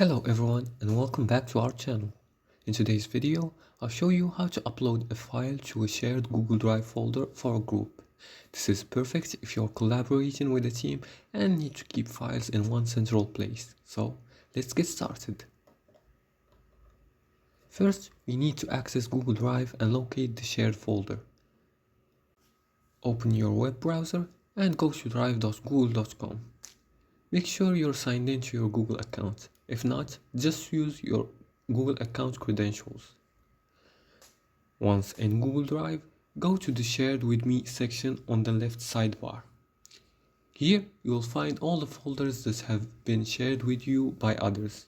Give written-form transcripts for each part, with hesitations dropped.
Hello everyone and welcome back to our channel. In today's video, I'll show you how to upload a file to a shared Google Drive folder for a group. This is perfect if you're collaborating with a team and need to keep files in one central place. So let's get started. First, we need to access Google Drive and locate the shared folder. Open your web browser and go to drive.google.com. Make sure you're signed into your Google account. If not, just use your Google account credentials. Once in Google Drive, go to the Shared With Me section on the left sidebar. Here, you'll find all the folders that have been shared with you by others.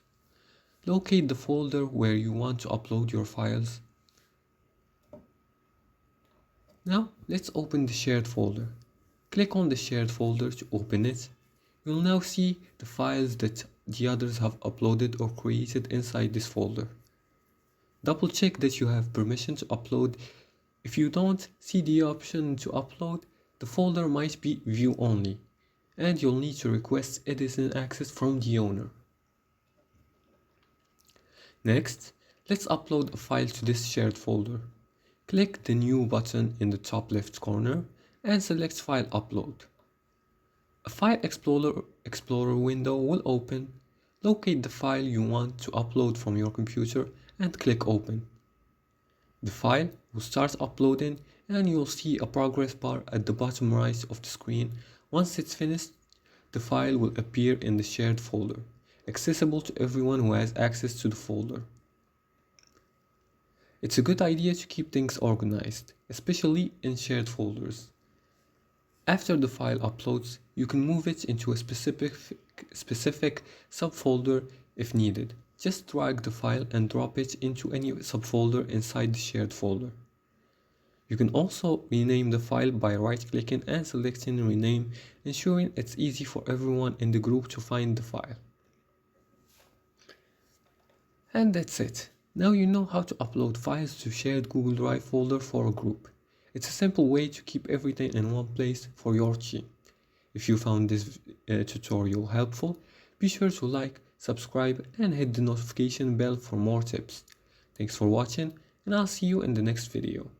Locate the folder where you want to upload your files. Now, let's open the shared folder. Click on the shared folder to open it. You'll now see the files that the others have uploaded or created inside this folder. Double check that you have permission to upload. If you don't see the option to upload, the folder might be view only, and you'll need to request editing access from the owner. Next, let's upload a file to this shared folder. Click the New button in the top left corner and select File Upload. A File Explorer window will open. Locate the file you want to upload from your computer and click Open. The file will start uploading and you'll see a progress bar at the bottom right of the screen. Once it's finished, the file will appear in the shared folder, accessible to everyone who has access to the folder. It's a good idea to keep things organized, especially in shared folders. After the file uploads, you can move it into a specific subfolder if needed. Just drag the file and drop it into any subfolder inside the shared folder. You can also rename the file by right-clicking and selecting Rename, ensuring it's easy for everyone in the group to find the file. And that's it. Now you know how to upload files to shared Google Drive folder for a group. It's a simple way to keep everything in one place for your team. If you found this tutorial helpful, be sure to like, subscribe and hit the notification bell for more tips. Thanks for watching and I'll see you in the next video.